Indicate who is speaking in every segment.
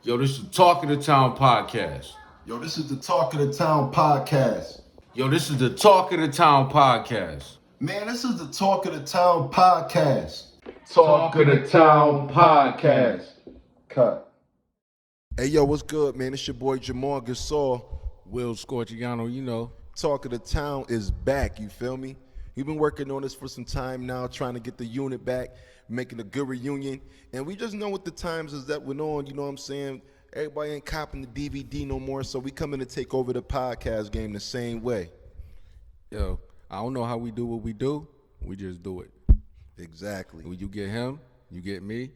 Speaker 1: Yo, this is the Talk of the Town podcast.
Speaker 2: Yo, this is the Talk of the Town podcast.
Speaker 1: Yo, this is the Talk of the Town podcast.
Speaker 2: Man, this is the Talk of the Town podcast.
Speaker 1: Talk of the Town podcast.
Speaker 2: Cut. Hey, yo, what's good, man? It's your boy Jamar Gasol.
Speaker 1: Will Scorch Gasol, you know.
Speaker 2: Talk of the Town is back, you feel me? We've been working on this for some time now, trying to get the unit back, making a good reunion. And we just know what the times is that we're on, you know what I'm saying? Everybody ain't copping the DVD no more, so we coming to take over the podcast game the same way.
Speaker 1: Yo, I don't know how we do what we do. We just do it.
Speaker 2: Exactly.
Speaker 1: When you get him, you get me,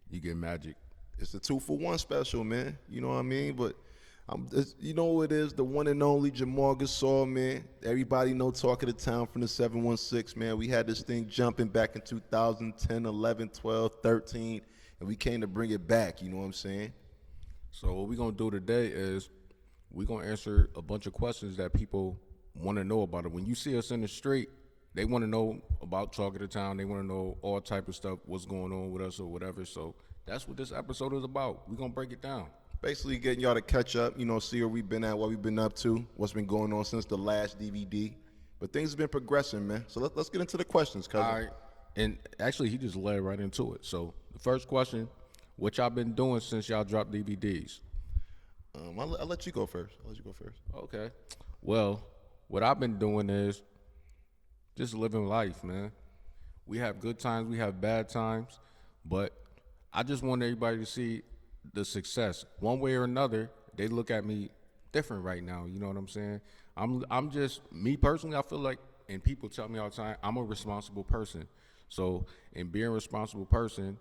Speaker 1: you get Magic.
Speaker 2: It's a 2-for-1 special, man. You know what I mean? But you know what it is, the one and only Jamar Gasol, man. Everybody know Talk of the Town from the 716, man. We had this thing jumping back in 2010, 11, 12, 13, and we came to bring it back, you know what I'm saying?
Speaker 1: So what we're going to do today is we're going to answer a bunch of questions that people want to know about it. When you see us in the street, they want to know about Talk of the Town. They want to know all type of stuff, what's going on with us or whatever. So that's what this episode is about. We're going to break it down.
Speaker 2: Basically getting y'all to catch up, you know, see where we've been at, what we've been up to, what's been going on since the last DVD. But things have been progressing, man. So let's get into the questions, cousin.
Speaker 1: All right. And actually, he just led right into it. So the first question, what y'all been doing since y'all dropped DVDs?
Speaker 2: I'll let you go first.
Speaker 1: Okay. Well, what I've been doing is just living life, man. We have good times, we have bad times, but I just want everybody to see the success. One way or another, they look at me different right now, you know what I'm saying? I'm just, me personally, I feel like, and people tell me all the time, I'm a responsible person. So, in being a responsible person,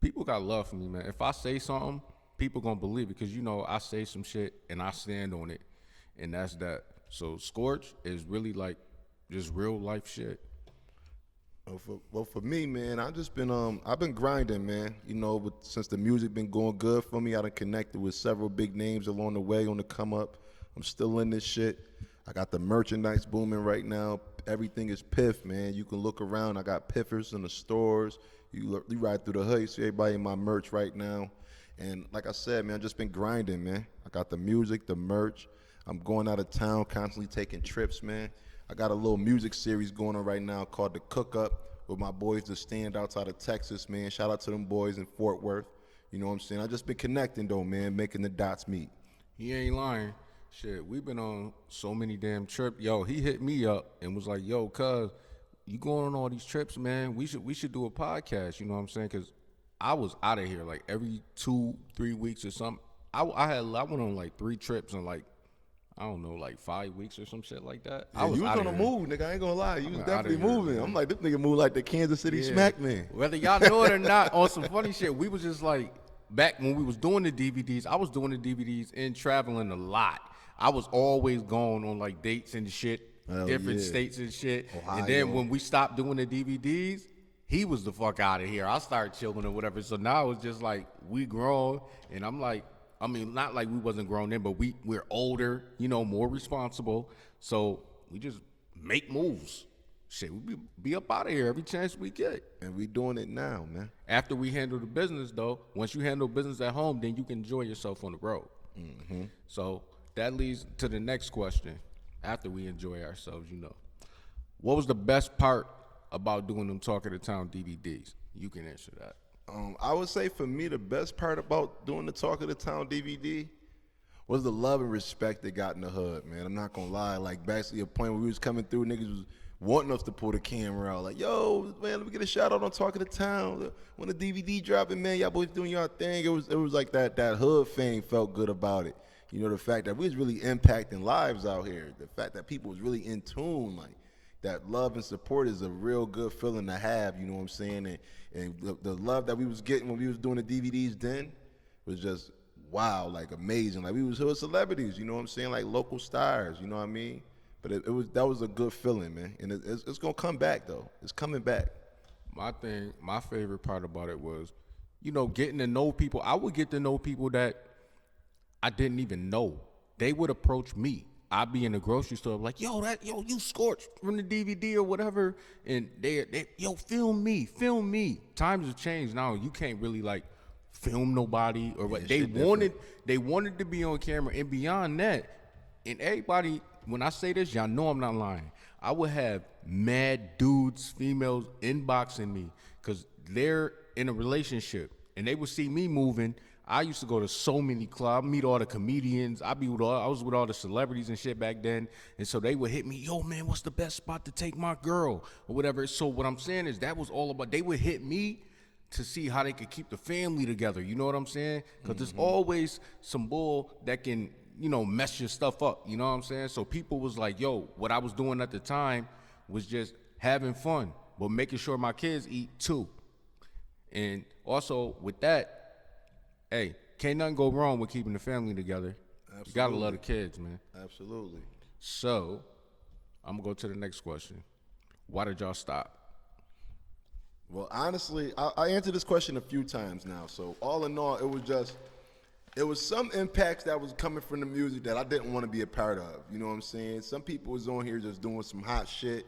Speaker 1: people got love for me, man. If I say something, people gonna believe it, because, you know, I say some shit and I stand on it, and that's that. So, Scorch is really like just real life shit.
Speaker 2: Well, for me, man, I've been grinding, man. You know, but since the music been going good for me, I done connected with several big names along the way on the come up. I'm still in this shit. I got the merchandise booming right now. Everything is piff, man. You can look around. I got piffers in the stores. You ride through the hood, you see everybody in my merch right now. And like I said, man, I've just been grinding, man. I got the music, the merch. I'm going out of town, constantly taking trips, man. I got a little music series going on right now called The Cook Up with my boys, the standouts out of Texas, man. Shout out to them boys in Fort Worth. You know what I'm saying? I just been connecting though, man, making the dots meet.
Speaker 1: He ain't lying. Shit, we've been on so many damn trips. Yo, he hit me up and was like, yo, cuz, you going on all these trips, man. We should do a podcast, you know what I'm saying? Because I was out of here like every 2-3 weeks or something. I went on like 3 trips in like, I don't know, like 5 weeks or some shit like that.
Speaker 2: Yeah, you was on the move, nigga. I ain't gonna lie. You was definitely moving. I'm like, this nigga move like the Kansas City Smack Man.
Speaker 1: Whether y'all know it or not, on some funny shit, we was just like, back when we was doing the DVDs, I was doing the DVDs and traveling a lot. I was always going on like dates and shit, different states and shit. Ohio. And then when we stopped doing the DVDs, he was the fuck out of here. I started chilling or whatever. So now it's just like, we grown, and I'm like, I mean, not like we wasn't grown then, but we're older, you know, more responsible. So we just make moves. Shit, we be up out of here every chance we get.
Speaker 2: And we doing it now, man.
Speaker 1: After we handle the business, though, once you handle business at home, then you can enjoy yourself on the road. Mm-hmm. So that leads to the next question. After we enjoy ourselves, you know. What was the best part about doing them Talk of the Town DVDs? You can answer that.
Speaker 2: I would say for me, the best part about doing the Talk of the Town DVD was the love and respect they got in the hood, man. I'm not gonna lie. Like, basically a point where we was coming through, niggas was wanting us to pull the camera out. Like, yo, man, let me get a shout out on Talk of the Town. When the DVD dropping, man, y'all boys doing y'all thing. It was like that hood fame felt good about it. You know, the fact that we was really impacting lives out here. The fact that people was really in tune, like, that love and support is a real good feeling to have, you know what I'm saying? And the love that we was getting when we was doing the DVDs then was just, wow, like amazing. Like, we was hood celebrities, you know what I'm saying? Like local stars, you know what I mean? But that was a good feeling, man. And it's gonna come back though. It's coming back.
Speaker 1: My favorite part about it was, you know, getting to know people. I would get to know people that I didn't even know. They would approach me. I'd be in the grocery store like, yo, you Scorch from the DVD or whatever. And they film me. Times have changed now. You can't really like film nobody or what.
Speaker 2: Yeah,
Speaker 1: They
Speaker 2: shit
Speaker 1: wanted to be on camera, and beyond that, and everybody. When I say this, y'all know I'm not lying. I would have mad dudes, females inboxing me because they're in a relationship and they would see me moving. I used to go to so many clubs, meet all the comedians. I was with all the celebrities and shit back then. And so they would hit me, yo, man, what's the best spot to take my girl or whatever. So what I'm saying is that was all about, they would hit me to see how they could keep the family together. You know what I'm saying? Because there's always some bull that can, mess your stuff up. You know what I'm saying? So people was like, yo, what I was doing at the time was just having fun, but making sure my kids eat too. And also with that, hey, can't nothing go wrong with keeping the family together. Absolutely. You gotta love the kids, man.
Speaker 2: Absolutely.
Speaker 1: So, I'm gonna go to the next question. Why did y'all stop?
Speaker 2: Well, honestly, I answered this question a few times now. So all in all, it was some impacts that was coming from the music that I didn't want to be a part of. You know what I'm saying? Some people was on here just doing some hot shit,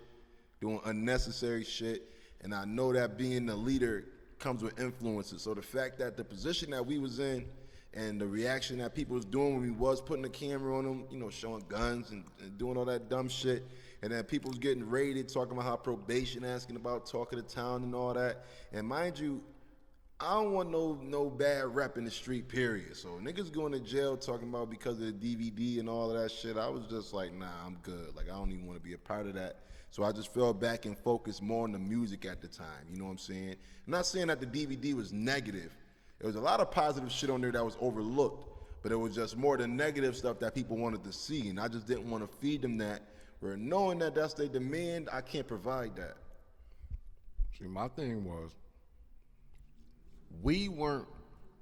Speaker 2: doing unnecessary shit, and I know that being the leader comes with influences. So the fact that the position that we was in and the reaction that people was doing when we was putting the camera on them, showing guns and doing all that dumb shit, and then people was getting raided, talking about how probation, asking about talking to town and all that. And mind you, I don't want no bad rep in the street, period. So niggas going to jail talking about because of the DVD and all of that shit, I was just like, nah, I'm good. Like, I don't even want to be a part of that. So I just fell back and focused more on the music at the time. You know what I'm saying? I'm not saying that the DVD was negative. There was a lot of positive shit on there that was overlooked, but it was just more the negative stuff that people wanted to see, and I just didn't want to feed them that. Where knowing that that's their demand, I can't provide that.
Speaker 1: See, my thing was, we weren't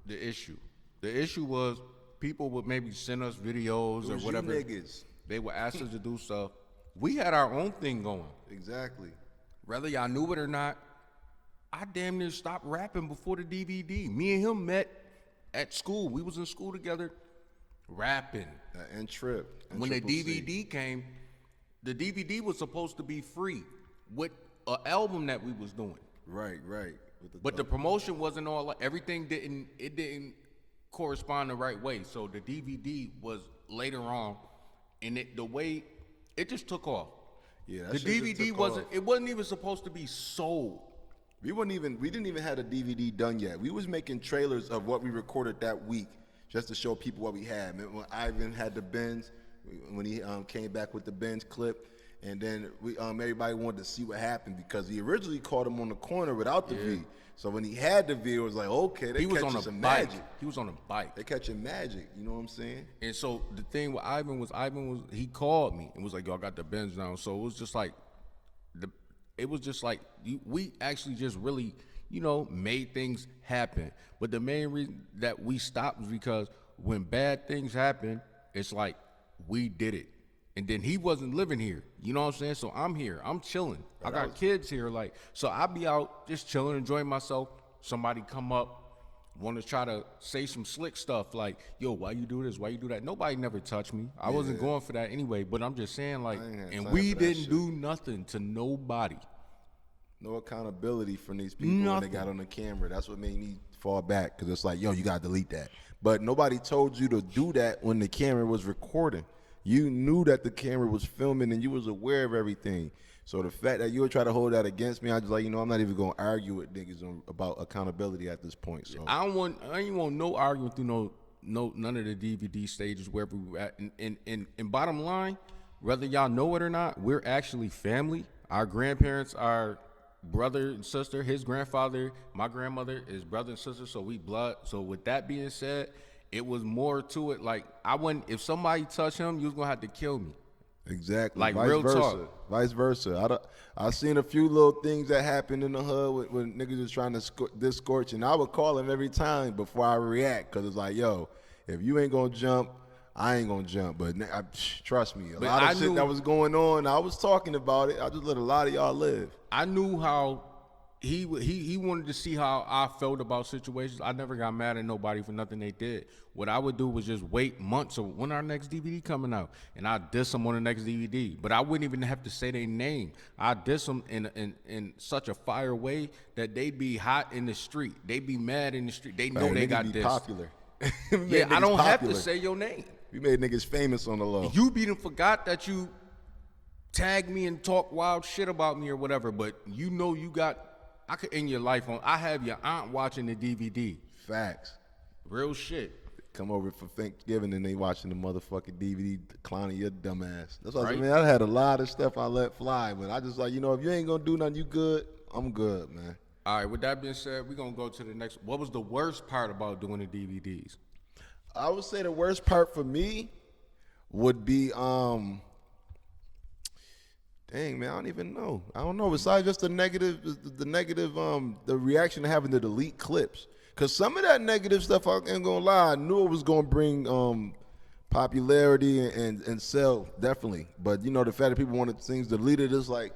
Speaker 1: the issue. The issue was people would maybe send us videos or whatever.
Speaker 2: You niggas.
Speaker 1: They would ask us to do stuff. We had our own thing going.
Speaker 2: Exactly.
Speaker 1: Whether y'all knew it or not, I damn near stopped rapping before the DVD. Me and him met at school. We was in school together rapping.
Speaker 2: And Trip. And
Speaker 1: when the
Speaker 2: Triple
Speaker 1: DVD
Speaker 2: C.
Speaker 1: came, the DVD was supposed to be free with an album that we was doing.
Speaker 2: Right.
Speaker 1: But the promotion wasn't all, everything didn't correspond the right way. So the DVD was later on, and it just took off.
Speaker 2: Yeah,
Speaker 1: the DVD wasn't even supposed to be sold.
Speaker 2: We didn't even have a DVD done yet. We was making trailers of what we recorded that week just to show people what we had. When Ivan had the Benz, when he came back with the Benz clip, and then everybody wanted to see what happened because he originally caught him on the corner without the V. So when he had the V, it was like, okay, they catching some magic.
Speaker 1: He was on a bike.
Speaker 2: They catching magic, you know what I'm saying?
Speaker 1: And so the thing with Ivan was he called me and was like, yo, I got the Benz now. So it was just like we actually just really, made things happen. But the main reason that we stopped was because when bad things happen, it's like we did it. And then he wasn't living here. You know what I'm saying? So I'm here. I'm chilling. I got kids here. So I be out just chilling, enjoying myself. Somebody come up, want to try to say some slick stuff like, yo, why you do this? Why you do that? Nobody never touched me. I wasn't going for that anyway. But I'm just saying, and we didn't do nothing to nobody.
Speaker 2: No accountability from these people when they got on the camera. That's what made me fall back because it's like, yo, you got to delete that. But nobody told you to do that when the camera was recording. You knew that the camera was filming and you was aware of everything. So the fact that you would try to hold that against me, I just like, I'm not even going to argue with niggas about accountability at this point. So
Speaker 1: I ain't want no argument through none of the DVD stages wherever we were at. And bottom line, whether y'all know it or not, we're actually family. Our grandparents are brother and sister. His grandfather, my grandmother is brother and sister, so we blood. So with that being said, it was more to it. Like, if somebody touched him, you was gonna have to kill me.
Speaker 2: Exactly.
Speaker 1: Like,
Speaker 2: vice
Speaker 1: real
Speaker 2: versa.
Speaker 1: talk.
Speaker 2: Vice versa. I seen a few little things that happened in the hood when niggas was trying to diss Scorch, and I would call him every time before I react, because it's like, yo, if you ain't gonna jump, I ain't gonna jump. But trust me, a lot of shit that was going on, I was talking about it. I just let a lot of y'all live.
Speaker 1: I knew how he wanted to see how I felt about situations. I never got mad at nobody for nothing they did. What I would do was just wait months of when our next DVD coming out, and I diss them on the next DVD. But I wouldn't even have to say their name. I diss them in such a fire way that they'd be hot in the street. They'd be mad in the street. They know they got dissed.
Speaker 2: Popular.
Speaker 1: Yeah, I don't have to say your name.
Speaker 2: We made niggas famous on the low.
Speaker 1: You be done forgot that you tag me and talk wild shit about me or whatever, but you know you got. I could end your life on. I have your aunt watching the DVD.
Speaker 2: Facts.
Speaker 1: Real shit.
Speaker 2: Come over for Thanksgiving and they watching the motherfucking DVD clowning your dumb ass. That's what
Speaker 1: Right.
Speaker 2: I mean. I had a lot of stuff I let fly, but I just like, if you ain't gonna do nothing, you good, I'm good, man.
Speaker 1: All right, with that being said, we're going to go to the next. What was the worst part about doing the DVDs?
Speaker 2: I would say the worst part for me would be, dang, man, I don't even know. I don't know. Besides just the negative, the reaction to having to delete clips. Because some of that negative stuff, I ain't gonna lie, I knew it was gonna bring popularity and sell, definitely. But the fact that people wanted things deleted is like,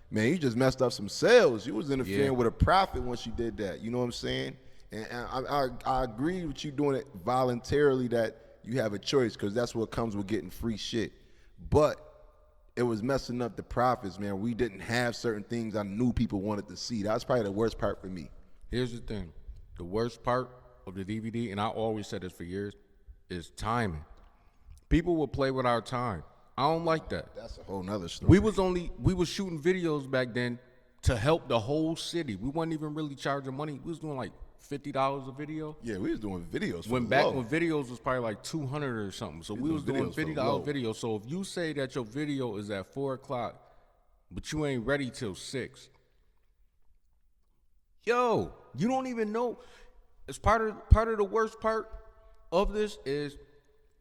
Speaker 2: man, you just messed up some sales. You was interfering with a profit once you did that. You know what I'm saying? And I agree with you doing it voluntarily, that you have a choice, because that's what comes with getting free shit. But it was messing up the profits, man. We didn't have certain things I knew people wanted to see. That's probably the worst part for me.
Speaker 1: Here's the thing. The worst part of the DVD, and I always said this for years, is timing. People will play with our time. I don't like that.
Speaker 2: That's a whole nother story.
Speaker 1: We was shooting videos back then to help the whole city. We wasn't even really charging money. We was doing like $50 a video.
Speaker 2: Yeah, we was doing videos.
Speaker 1: When videos was probably like 200 or something. So we was doing $50 videos. So if you say that your video is at 4:00, but you ain't ready till 6, yo, you don't even know. It's part of the worst part of this is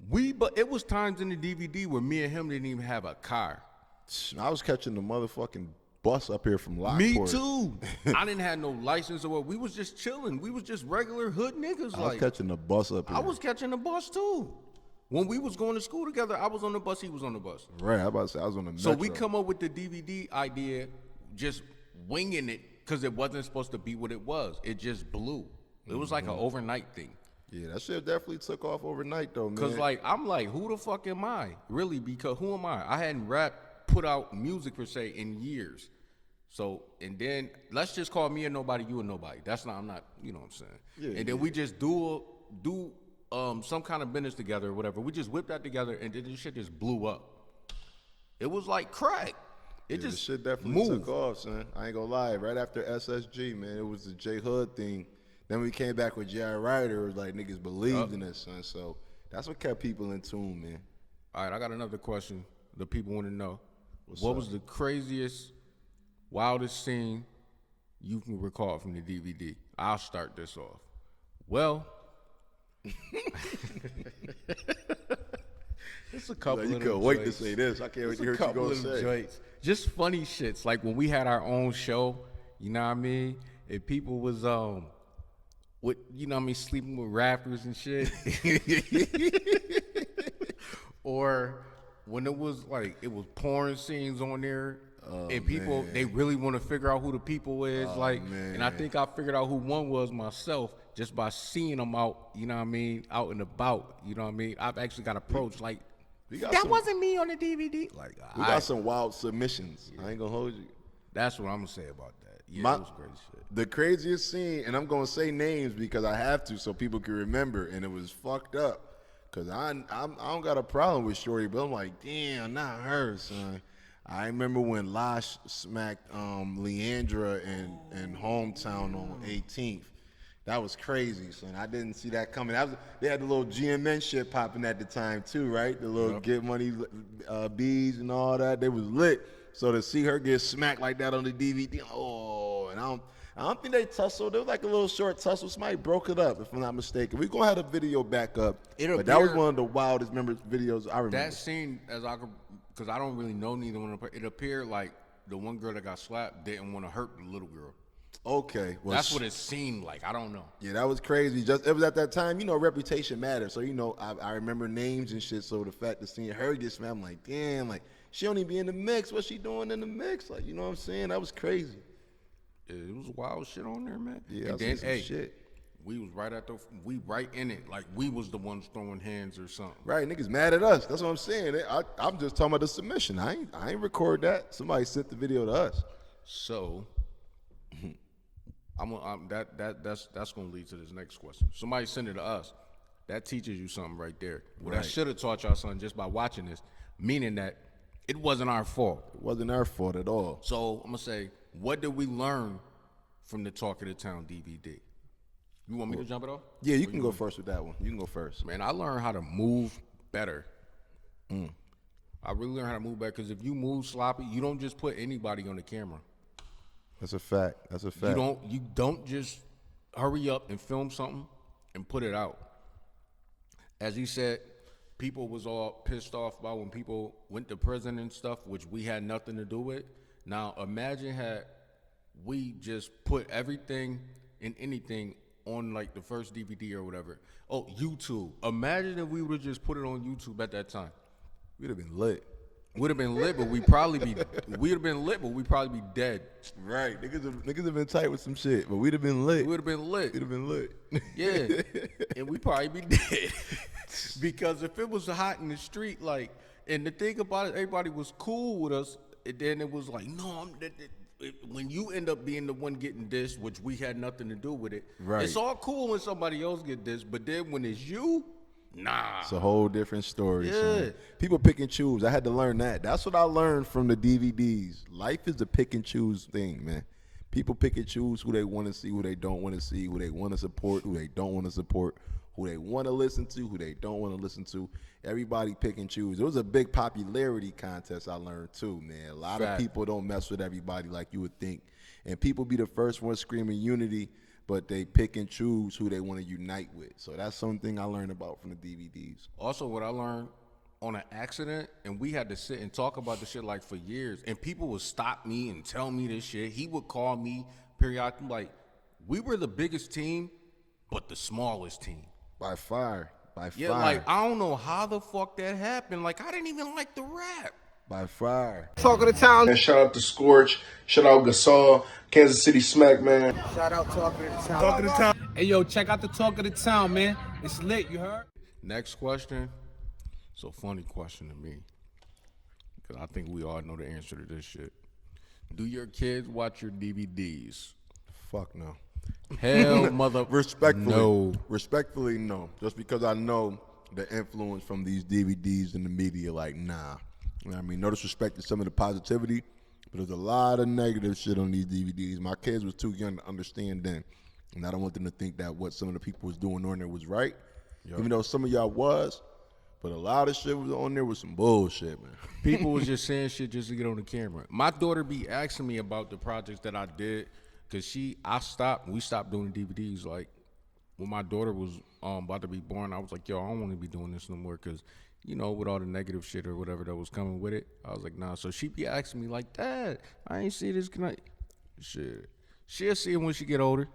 Speaker 1: but it was times in the DVD where me and him didn't even have a car.
Speaker 2: I was catching the motherfucking bus up here from Lockport.
Speaker 1: Me too. I didn't have no license or what. We was just chilling. We was just regular hood niggas.
Speaker 2: I was catching the bus up here.
Speaker 1: I was catching the bus too. When we was going to school together, I was on the bus, he was on the bus.
Speaker 2: Right, I was about to say I was on the metro.
Speaker 1: So we come up with the DVD idea, just winging it, because it wasn't supposed to be what it was. It just blew. It was like an overnight thing.
Speaker 2: Yeah, that shit definitely took off overnight though, man.
Speaker 1: Because I'm like, who the fuck am I? Really, because who am I? I hadn't put out music per se in years. So, and then let's just call me a nobody, you a nobody. I'm not, you know what I'm saying?
Speaker 2: Yeah,
Speaker 1: and then we just do some kind of business together or whatever. We just whipped that together, and then this shit just blew up. It was like crack. It just
Speaker 2: the shit definitely
Speaker 1: moved.
Speaker 2: took off, son. I ain't gonna lie. Right after SSG, man, it was the Jhood thing. Then we came back with J.I. Ryder. It was like niggas believed in us, son. So that's what kept people in tune, man.
Speaker 1: All right, I got another question. The people want to know. What was the craziest, wildest scene you can recall from the DVD? I'll start this off. Well, it's a couple
Speaker 2: You
Speaker 1: of
Speaker 2: couldn't
Speaker 1: them
Speaker 2: wait to
Speaker 1: joints.
Speaker 2: say this. I can't wait
Speaker 1: It's
Speaker 2: to
Speaker 1: a
Speaker 2: hear what you
Speaker 1: couple
Speaker 2: gonna
Speaker 1: of them
Speaker 2: say.
Speaker 1: joints. Just funny shits. Like when we had our own show, you know what I mean? And people was sleeping with rappers and shit. Or when it was porn scenes on there, and people they really want to figure out who the people is, and I think I figured out who one was myself just by seeing them out, you know what I mean, out and about, you know what I mean. I've actually got approached wasn't me on the DVD.
Speaker 2: We got some wild submissions. I ain't gonna hold you.
Speaker 1: That's what I'm gonna say about that. Yeah, it was crazy shit.
Speaker 2: The craziest scene, and I'm gonna say names because I have to, so people can remember. And it was fucked up, cause I don't got a problem with Shorty, but I'm like, damn, not her, son. I remember when Lash smacked Leandra in Hometown on 18th. That was crazy, son. I didn't see that coming. They had the little GMN shit popping at the time too, right? The little Get Money bees and all that. They was lit. So to see her get smacked like that on the DVD, and I don't think they tussled. There was like a little short tussle. Somebody broke it up, if I'm not mistaken. We're gonna have the video back up. But that was one of the wildest videos I remember.
Speaker 1: That scene, because I don't really know neither one of them. It appeared like the one girl that got slapped didn't want to hurt the little girl.
Speaker 2: Okay, well,
Speaker 1: that's what it seemed like. I don't know.
Speaker 2: Yeah, that was crazy. It was at that time, reputation matters. So I remember names and shit. So the fact of seeing her get smacked, I'm like, damn, like she don't even be in the mix. What's she doing in the mix? Like, you know what I'm saying? That was crazy.
Speaker 1: It was wild shit on there, man.
Speaker 2: Yeah,
Speaker 1: and
Speaker 2: I
Speaker 1: then,
Speaker 2: seen some shit.
Speaker 1: we was right in it. Like, we was the ones throwing hands or something.
Speaker 2: Right, niggas mad at us. That's what I'm saying. I'm just talking about the submission. I ain't record that. Somebody sent the video to us.
Speaker 1: So, that's gonna lead to this next question. Somebody sent it to us. That teaches you something right there. Well,
Speaker 2: Right.
Speaker 1: that should have taught y'all something just by watching this, meaning that it wasn't our fault.
Speaker 2: It wasn't our fault at all.
Speaker 1: So I'm gonna say, what did we learn from the Talk of the Town DVD? You want me to jump it off?
Speaker 2: Yeah, you can go first with that one. You can go first.
Speaker 1: Man, I learned how to move better. I really learned how to move better because if you move sloppy, you don't just put anybody on the camera.
Speaker 2: That's a fact. That's a fact.
Speaker 1: You don't just hurry up and film something and put it out. As he said, people was all pissed off about when people went to prison and stuff, which we had nothing to do with. Now imagine had we just put everything and anything on like the first DVD or whatever. Oh, YouTube. Imagine if we would have just put it on YouTube at that time.
Speaker 2: We'd have been lit.
Speaker 1: We'd have been lit, but we'd have been lit, but we'd probably be dead.
Speaker 2: Right. Niggas have been tight with some shit, but we'd have been lit.
Speaker 1: We'd have been lit.
Speaker 2: We'd have been lit.
Speaker 1: Yeah. And we'd probably be dead. Because if it was hot in the street, like, and the thing about it, everybody was cool with us, and then it was like, no, when you end up being the one getting dissed, which we had nothing to do with it,
Speaker 2: Right.
Speaker 1: It's all cool when somebody else get dissed, but then when it's you, nah.
Speaker 2: It's a whole different story.
Speaker 1: Yeah.
Speaker 2: Son. People pick and choose. I had to learn that. That's what I learned from the DVDs. Life is a pick and choose thing, man. People pick and choose who they want to see, who they don't want to see, who they want to support, who they don't want to support, who they want to listen to, who they don't want to listen to. Everybody pick and choose. It was a big popularity contest I learned too, man. A lot of people don't mess with everybody like you would think. And people be the first ones screaming unity, but they pick and choose who they want to unite with. So that's something I learned about from the DVDs.
Speaker 1: Also, what I learned on an accident, and we had to sit and talk about the shit like for years, and people would stop me and tell me this shit. He would call me periodically, like, we were the biggest team, but the smallest team.
Speaker 2: By far.
Speaker 1: Yeah, like, I don't know how the fuck that happened. Like, I didn't even like the rap.
Speaker 2: By far.
Speaker 3: Talk of the town.
Speaker 4: And shout out to Scorch, shout out Gasol, Kansas City Smack, man.
Speaker 3: Shout out Talk of the town. Talk of the town. Hey, yo, check out the Talk of the town, man. It's lit, you heard?
Speaker 1: Next question. It's a funny question to me, because I think we all know the answer to this shit. Do your kids watch your DVDs?
Speaker 2: Fuck no.
Speaker 1: Hell, mother.
Speaker 2: Respectfully.
Speaker 1: No.
Speaker 2: Respectfully, no. Just because I know the influence from these DVDs and the media, like, nah. You know what I mean? No disrespect to some of the positivity, but there's a lot of negative shit on these DVDs. My kids was too young to understand then. And I don't want them to think that what some of the people was doing on there was right. Yep. Even though some of y'all was, but a lot of shit was on there was some bullshit, man.
Speaker 1: People was just saying shit just to get on the camera. My daughter be asking me about the projects that I did, because we stopped doing DVDs. Like, when my daughter was about to be born, I was like, yo, I don't want to be doing this no more, because, you know, with all the negative shit or whatever that was coming with it, I was like, nah. So she be asking me like, Dad, I ain't see this. Shit. She'll see it when she get older.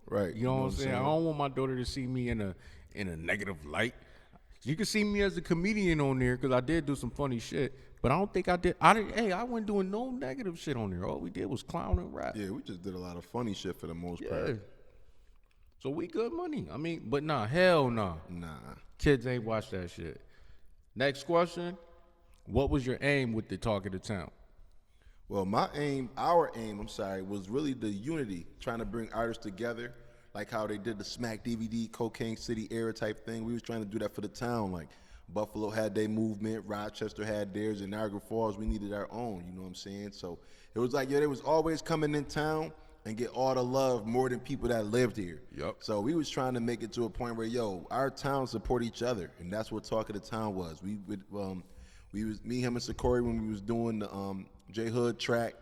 Speaker 2: Right.
Speaker 1: You know what I'm saying? I don't want my daughter to see me in a negative light. You can see me as a comedian on there, because I did do some funny shit, but I don't think I did. I wasn't doing no negative shit on there. All we did was clown and rap.
Speaker 2: Yeah, we just did a lot of funny shit for the most part.
Speaker 1: So we good money. I mean, but nah, hell nah.
Speaker 2: Nah.
Speaker 1: Kids ain't watch that shit. Next question. What was your aim with the Talk of the Town?
Speaker 2: Well, our aim, was really the unity, trying to bring artists together, like how they did the Smack DVD, Cocaine City era type thing. We was trying to do that for the town. Like, Buffalo had their movement, Rochester had theirs, and Niagara Falls, we needed our own, you know what I'm saying? So it was like, yeah, they was always coming in town and get all the love more than people that lived here.
Speaker 1: Yep.
Speaker 2: So we was trying to make it to a point where, yo, our towns support each other, and that's what Talk of the Town was. We was me, him, and Sakori when we was doing the Jhood track.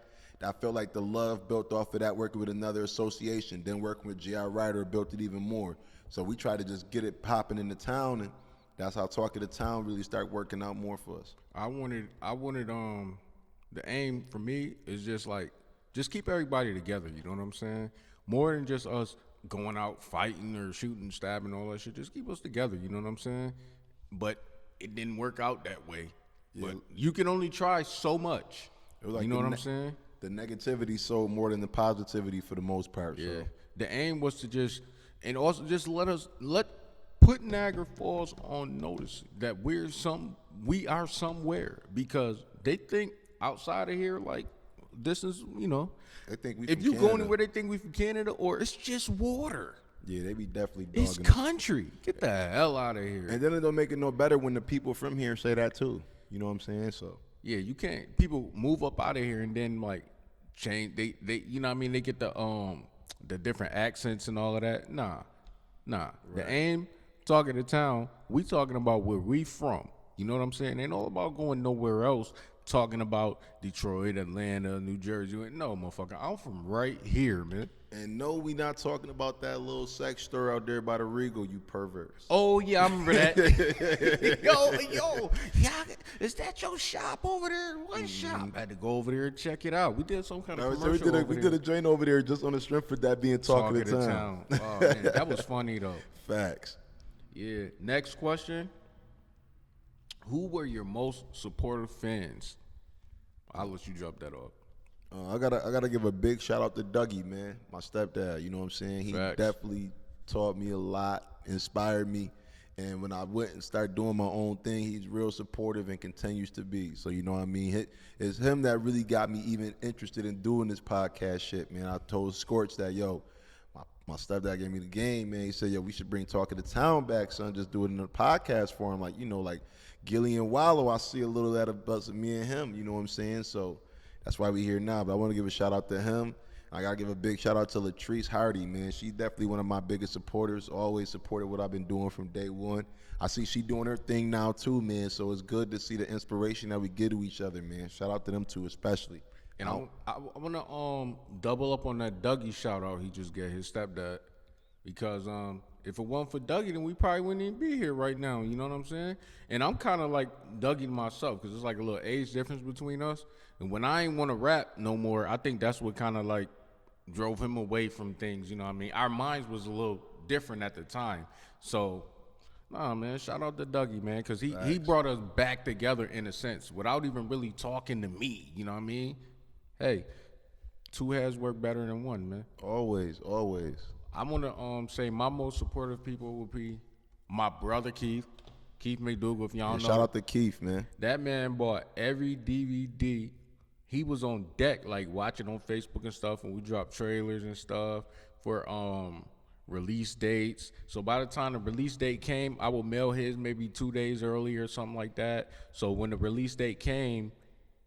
Speaker 2: I felt like the love built off of that, working with another association. Then working with J.R. Ryder built it even more. So we tried to just get it popping in the town, and that's how Talk of the Town really started working out more for us.
Speaker 1: I wanted the aim for me is just keep everybody together, you know what I'm saying? More than just us going out fighting or shooting, stabbing, all that shit. Just keep us together, you know what I'm saying? But it didn't work out that way. Yeah. But you can only try so much.
Speaker 2: It was like
Speaker 1: you know what I'm saying?
Speaker 2: the negativity sold more than the positivity for the most part.
Speaker 1: Yeah.
Speaker 2: So.
Speaker 1: The aim was to just, and also just put Niagara Falls on notice that we are somewhere, because they think outside of here, like, this is,
Speaker 2: They think we
Speaker 1: if
Speaker 2: from
Speaker 1: you
Speaker 2: Canada.
Speaker 1: go anywhere, they think we from Canada, or it's just water.
Speaker 2: Yeah, they be definitely dogging
Speaker 1: It's
Speaker 2: us.
Speaker 1: country. Get the hell out of here.
Speaker 2: And then it don't make it no better when the people from here say that too. You know what I'm saying? So
Speaker 1: Yeah, you can't. People move up out of here and then like change. They you know what I mean. They get the different accents and all of that. Nah. Right. The aim, talking to town. We talking about where we from. You know what I'm saying? Ain't all about going nowhere else. Talking about Detroit, Atlanta, New Jersey. No, motherfucker. I'm from right here, man.
Speaker 2: and no, we not talking about that little sex store out there by the Regal, you perverts.
Speaker 1: Oh yeah, I remember that. yo, yeah, is that your shop over there? What shop? I had to go over there and check it out. We did some kind of commercial.
Speaker 2: So we did a joint over there just on the strength for that being talking to town.
Speaker 1: Oh man, that was funny though.
Speaker 2: Facts.
Speaker 1: Yeah. Next question. Who were your most supportive fans? I'll let you drop that off.
Speaker 2: I gotta give a big shout out to Dougie, man, my stepdad. You know what I'm saying? He
Speaker 1: Facts.
Speaker 2: definitely taught me a lot, inspired me, and when I went and started doing my own thing, he's real supportive and continues to be. So you know what I mean? It's him that really got me even interested in doing this podcast shit, man. I told Scorch that, yo, my stepdad gave me the game, man. He said, yo, we should bring Talking to Town back, son. Just do it in a podcast form, like, like Gilly and Wallow. I see a little of that about me and him. You know what I'm saying? So that's why we here now. But I want to give a shout out to him. I got to give a big shout out to Latrice Hardy, man. She's definitely one of my biggest supporters, always supported what I've been doing from day one. I see she doing her thing now too, man. So it's good to see the inspiration that we give to each other, man. Shout out to them too, especially.
Speaker 1: And I want to double up on that Dougie shout out he just gave his stepdad, because if it wasn't for Dougie, then we probably wouldn't even be here right now. You know what I'm saying? And I'm kind of like Dougie myself, because it's like a little age difference between us. And when I ain't want to rap no more, I think that's what kind of like drove him away from things. You know what I mean? Our minds was a little different at the time. So, nah, man, shout out to Dougie, man, because he brought us back together in a sense without even really talking to me. You know what I mean? Hey, two heads work better than one, man.
Speaker 2: Always, always.
Speaker 1: I want to say my most supportive people would be my brother Keith McDougal. If y'all know,
Speaker 2: Shout out to Keith, man.
Speaker 1: that man bought every DVD. He was on deck, like watching on Facebook and stuff, and we dropped trailers and stuff for release dates. So by the time the release date came, I would mail his maybe 2 days early or something like that. So when the release date came,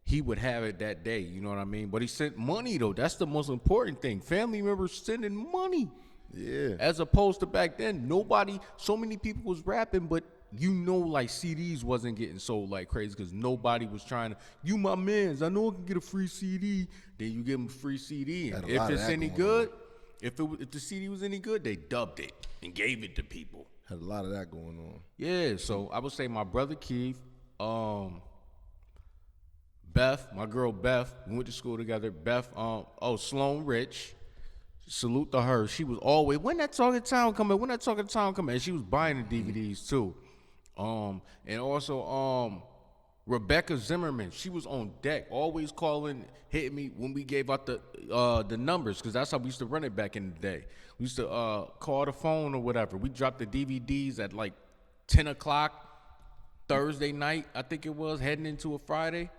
Speaker 1: he would have it that day. You know what I mean? But he sent money though. That's the most important thing. Family members sending money.
Speaker 2: Yeah.
Speaker 1: As opposed to back then, so many people was rapping, but like CDs wasn't getting sold like crazy because nobody was trying to, you my mans, I know I can get a free CD. Then you give them a free CD. And if it's any good, if the CD was any good, they dubbed it and gave it to people.
Speaker 2: Had a lot of that going on.
Speaker 1: Yeah, so I would say my brother Keith, Beth, my girl Beth, we went to school together. Beth, Sloan Rich. Salute to her. She was always, when that Talking Town coming? And she was buying the DVDs too. And also Rebecca Zimmerman. She was on deck, always calling, hitting me when we gave out the numbers, because that's how we used to run it back in the day. We used to call the phone or whatever. We dropped the DVDs at like 10 o'clock Thursday night, I think it was, heading into a Friday.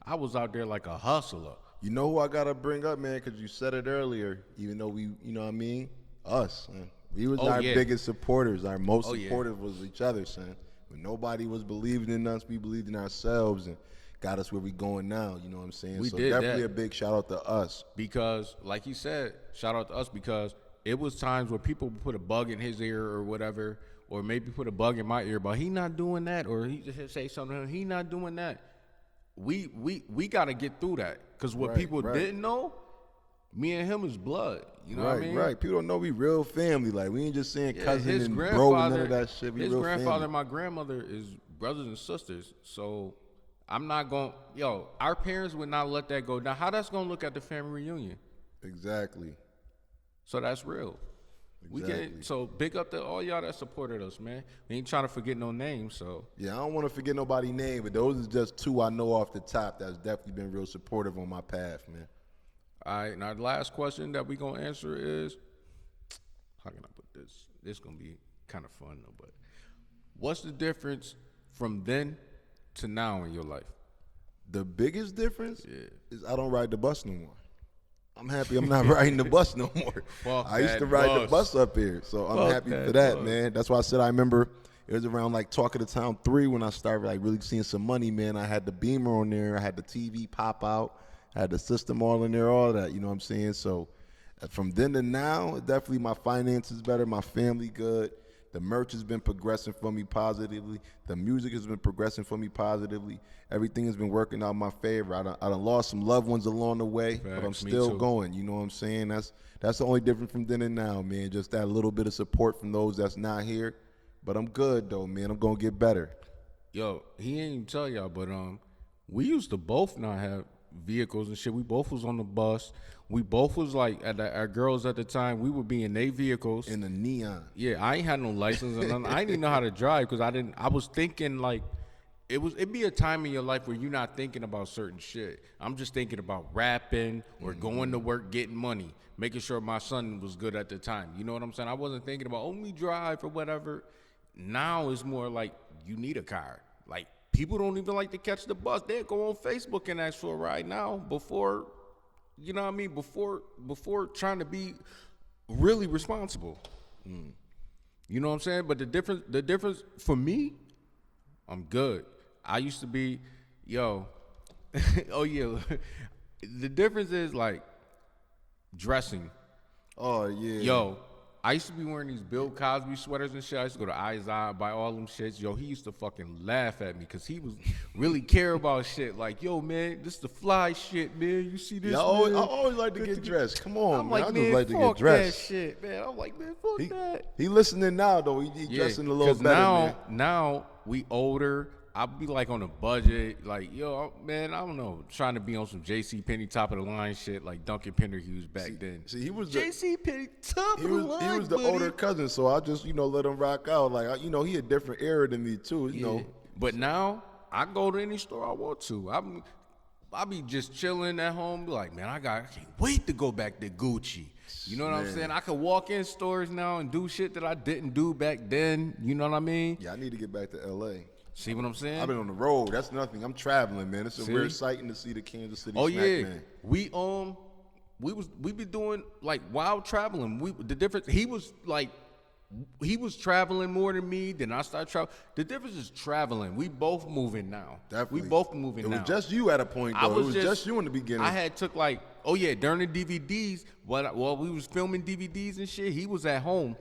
Speaker 1: I was out there like a hustler.
Speaker 2: You know who I gotta bring up, man, because you said it earlier, even though we, you know what I mean? Us, man. We was our biggest supporters. Our most supportive was each other, son. When nobody was believing in us, we believed in ourselves and got us where we going now, you know what I'm saying?
Speaker 1: We
Speaker 2: so
Speaker 1: did
Speaker 2: definitely
Speaker 1: that.
Speaker 2: A big shout out to us.
Speaker 1: Because, like he said, shout out to us, because it was times where people put a bug in his ear or whatever, or maybe put a bug in my ear, but he not doing that, or he just say something, he not doing that. We got to get through that, because what people didn't know, me and him is blood. You know what I mean?
Speaker 2: Right. People don't know we real family. Like, we ain't just saying cousin
Speaker 1: his
Speaker 2: and bro and none of that shit. We
Speaker 1: his
Speaker 2: real
Speaker 1: grandfather
Speaker 2: family.
Speaker 1: and my grandmother is brothers and sisters. So I'm not going to, our parents would not let that go. Now, how that's going to look at the family reunion?
Speaker 2: Exactly.
Speaker 1: So that's real.
Speaker 2: Exactly.
Speaker 1: So big up to all y'all that supported us, man. We ain't trying to forget no names, so.
Speaker 2: Yeah, I don't want to forget nobody's name, but those are just two I know off the top that's definitely been real supportive on my path, man.
Speaker 1: All right, now the last question that we gonna answer is, how can I put this? This gonna be kind of fun though, but what's the difference from then to now in your life?
Speaker 2: The biggest difference is I don't ride the bus no more. I'm happy I'm not riding the bus no more. I used to ride the bus up here, so I'm happy for that, man. That's why I said I remember it was around like Talk of the Town 3 when I started like really seeing some money, man. I had the Beamer on there. I had the TV pop out. I had the system all in there, all that, you know what I'm saying? So from then to now, definitely my finances better, my family good. The merch has been progressing for me positively. The music has been progressing for me positively. Everything has been working out in my favor. I done lost some loved ones along the way, but I'm still going. You know what I'm saying? That's the only difference from then and now, man. Just that little bit of support from those that's not here. But I'm good though, man. I'm gonna get better.
Speaker 1: Yo, he ain't even tell y'all, but we used to both not have vehicles and shit. We both was on the bus. We both was like our girls at the time. We would be in their vehicles
Speaker 2: in the neon.
Speaker 1: Yeah, I ain't had no license and nothing. I didn't even know how to drive because I was thinking like it'd be a time in your life where you're not thinking about certain shit. I'm just thinking about rapping or going to work, getting money, making sure my son was good at the time. You know what I'm saying? I wasn't thinking about only drive or whatever. Now it's more like you need a car. Like people don't even like to catch the bus. They'll go on Facebook and ask for a ride now before, you know what I mean? Before trying to be really responsible. You know what I'm saying? But the difference for me, I'm good. I used to be, oh yeah. The difference is like dressing.
Speaker 2: Oh yeah.
Speaker 1: Yo, I used to be wearing these Bill Cosby sweaters and shit. I used to go to Izod, buy all them shits. Yo, he used to fucking laugh at me because he was really care about shit. Like, yo, man, this the fly shit, man. You see this?
Speaker 2: Yeah, I always like to get dressed. Come on,
Speaker 1: I'm
Speaker 2: man.
Speaker 1: like,
Speaker 2: I
Speaker 1: man,
Speaker 2: just like to
Speaker 1: fuck
Speaker 2: get dressed.
Speaker 1: that shit, man. I'm like, man, fuck that.
Speaker 2: He listening now though. He dressing a little better, man.
Speaker 1: Now we older. I'll be like on a budget, like yo, man, I don't know, trying to be on some J.C. Penney top of the line shit, like Duncan Penderhughes back then.
Speaker 2: See, he was
Speaker 1: J.C. Penney top of the line.
Speaker 2: He was the older cousin, so I just let him rock out. Like he a different era than me too, you know.
Speaker 1: But now I go to any store I want to. I be just chilling at home, be like, man, I can't wait to go back to Gucci. You know what I'm saying? I could walk in stores now and do shit that I didn't do back then. You know what I mean?
Speaker 2: Yeah, I need to get back to L.A.
Speaker 1: See what I'm saying?
Speaker 2: I've been on the road. That's nothing. I'm traveling, man. It's a rare sighting to see the Kansas City Snack Man.
Speaker 1: We be doing like wild traveling. The difference, he was traveling more than me. Then I started traveling. The difference is traveling. We both moving now.
Speaker 2: Definitely.
Speaker 1: We both moving now.
Speaker 2: It was just you at a point though. It was just you in the beginning.
Speaker 1: I had took like, during the DVDs, while we was filming DVDs and shit, he was at home.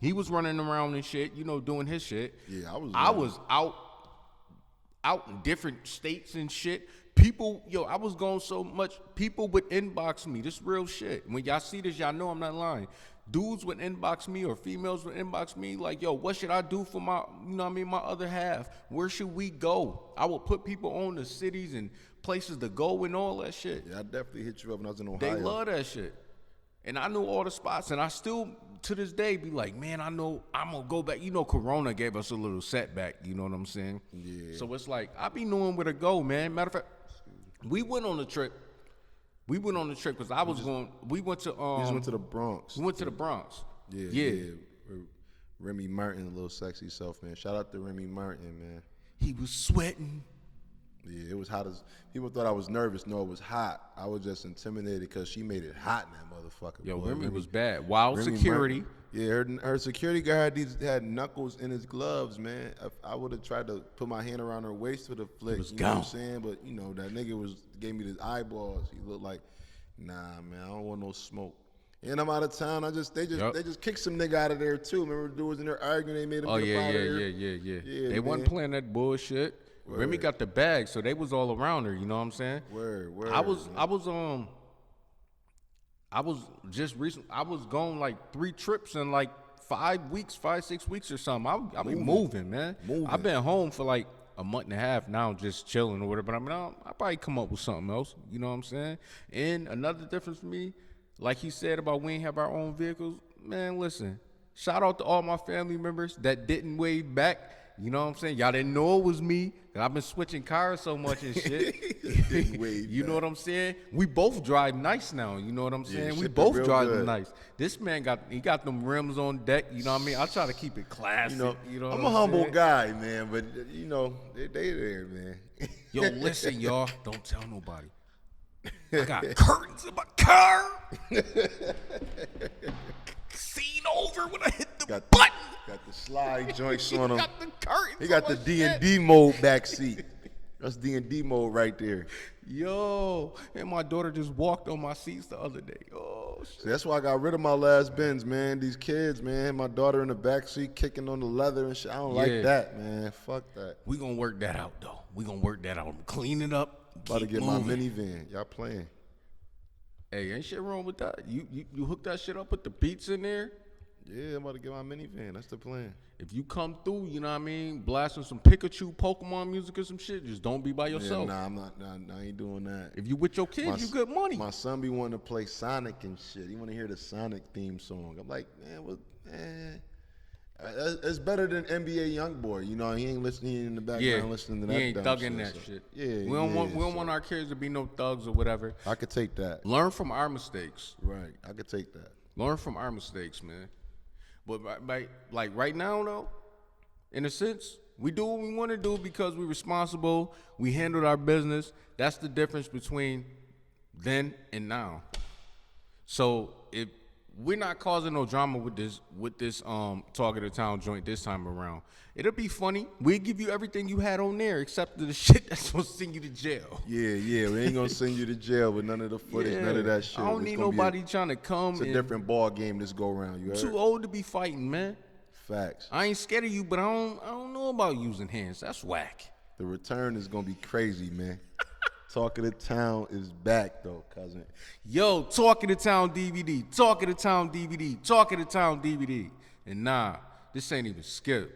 Speaker 1: He was running around and shit, doing his shit.
Speaker 2: Yeah,
Speaker 1: I was out in different states and shit. People, I was going so much. People would inbox me. This real shit. When y'all see this, y'all know I'm not lying. Dudes would inbox me or females would inbox me like, yo, what should I do for my, my other half? Where should we go? I would put people on the cities and places to go and all that shit.
Speaker 2: Yeah, I definitely hit you up when I was in Ohio.
Speaker 1: They love that shit. And I knew all the spots, and I still, to this day, be like, man, I know I'm going to go back. Corona gave us a little setback, you know what I'm saying? Yeah. So it's like, I be knowing where to go, man. Matter of fact, we went on the trip. Because I was we went to...
Speaker 2: we just went to the Bronx.
Speaker 1: We went to the Bronx.
Speaker 2: Yeah. Remy Martin, a little sexy self, man. Shout out to Remy Martin, man.
Speaker 1: He was sweating.
Speaker 2: Yeah, it was hot as... People thought I was nervous. No, it was hot. I was just intimidated because she made it hot in that motherfucker.
Speaker 1: Yo, Remy was bad. Wild security.
Speaker 2: Her security guard had knuckles in his gloves, man. I would have tried to put my hand around her waist for the flick. You know what I'm saying? But, that nigga gave me the eyeballs. He looked like, nah, man, I don't want no smoke. And I'm out of town. They just kicked some nigga out of there, too. Remember the dude was in there arguing. They made him get out of there.
Speaker 1: Yeah, they wasn't playing that bullshit. Word. Remy got the bag, so they was all around her. You know what I'm saying?
Speaker 2: Word.
Speaker 1: I was going like 3 trips in like 5-6 weeks or something. I be moving, man. I've been home for like a month and a half now, just chilling or whatever. But I mean, I'll probably come up with something else. You know what I'm saying? And another difference for me, like he said about we ain't have our own vehicles, man. Listen, shout out to all my family members that didn't wave back. You know what I'm saying? Y'all didn't know it was me. 'Cause I've been switching cars so much and shit.
Speaker 2: Way
Speaker 1: You know
Speaker 2: back.
Speaker 1: what I'm saying? We both drive nice now. You know what I'm saying? We
Speaker 2: shit
Speaker 1: both
Speaker 2: real
Speaker 1: drive
Speaker 2: good.
Speaker 1: nice. This man got them rims on deck. You know what I mean? I try to keep it classy.
Speaker 2: You know,
Speaker 1: what
Speaker 2: I'm a humble
Speaker 1: saying?
Speaker 2: guy, man, but you know, they there, man.
Speaker 1: Yo, listen, y'all. Don't tell nobody. I got curtains in my car. Seen over when I hit the button.
Speaker 2: Got the slide joints on him.
Speaker 1: Got the curtains.
Speaker 2: He got
Speaker 1: on
Speaker 2: the
Speaker 1: my
Speaker 2: D&D
Speaker 1: shit.
Speaker 2: mode back seat. That's D&D mode right there.
Speaker 1: Yo, and my daughter just walked on my seats the other day. Oh, shit.
Speaker 2: See, that's why I got rid of my last Benz, man. These kids, man. My daughter in the back seat kicking on the leather and shit. I don't
Speaker 1: Yeah.
Speaker 2: like that, man. Fuck that.
Speaker 1: We gonna work that out, though. We gonna work that out. Clean it up.
Speaker 2: About to
Speaker 1: keep
Speaker 2: get
Speaker 1: moving.
Speaker 2: my minivan. Y'all playing.
Speaker 1: Hey, ain't shit wrong with that. You hook that shit up with the beats in there.
Speaker 2: Yeah, I'm about to get my minivan. That's the plan.
Speaker 1: If you come through, you know what I mean, blasting some Pikachu, Pokemon music or some shit, just don't be by yourself.
Speaker 2: Yeah, nah, I'm not. Nah, I ain't doing that.
Speaker 1: If you with your kids, you good money.
Speaker 2: My son be wanting to play Sonic and shit. He want to hear the Sonic theme song. I'm like, man, it's better than NBA YoungBoy. You know, he ain't listening in the background listening to that.
Speaker 1: he ain't
Speaker 2: dumb
Speaker 1: thugging that
Speaker 2: so-
Speaker 1: shit.
Speaker 2: Yeah,
Speaker 1: we don't want our kids to be no thugs or whatever.
Speaker 2: I could take that.
Speaker 1: Learn from our mistakes.
Speaker 2: Right, I could take that.
Speaker 1: Learn from our mistakes, man. But like right now, though, in a sense, we do what we want to do because we're responsible. We handled our business. That's the difference between then and now. So if we're not causing no drama with this Talk of the Town joint this time around, it'll be funny. We'll give you everything you had on there except the shit that's gonna send you to jail.
Speaker 2: Yeah, we ain't gonna send you to jail with none of the footage, none of that shit.
Speaker 1: I don't
Speaker 2: It's
Speaker 1: need
Speaker 2: gonna be
Speaker 1: nobody trying to come.
Speaker 2: It's a
Speaker 1: and
Speaker 2: different ball game this go around. You heard?
Speaker 1: too old to be fighting, man.
Speaker 2: Facts.
Speaker 1: I ain't scared of you, but I don't know about using hands. That's whack.
Speaker 2: The return is gonna be crazy, man. Talk of the Town is back though, cousin.
Speaker 1: Yo, Talk of the Town DVD. Talk of the Town DVD. Talk of the Town DVD. And nah, this ain't even Skip.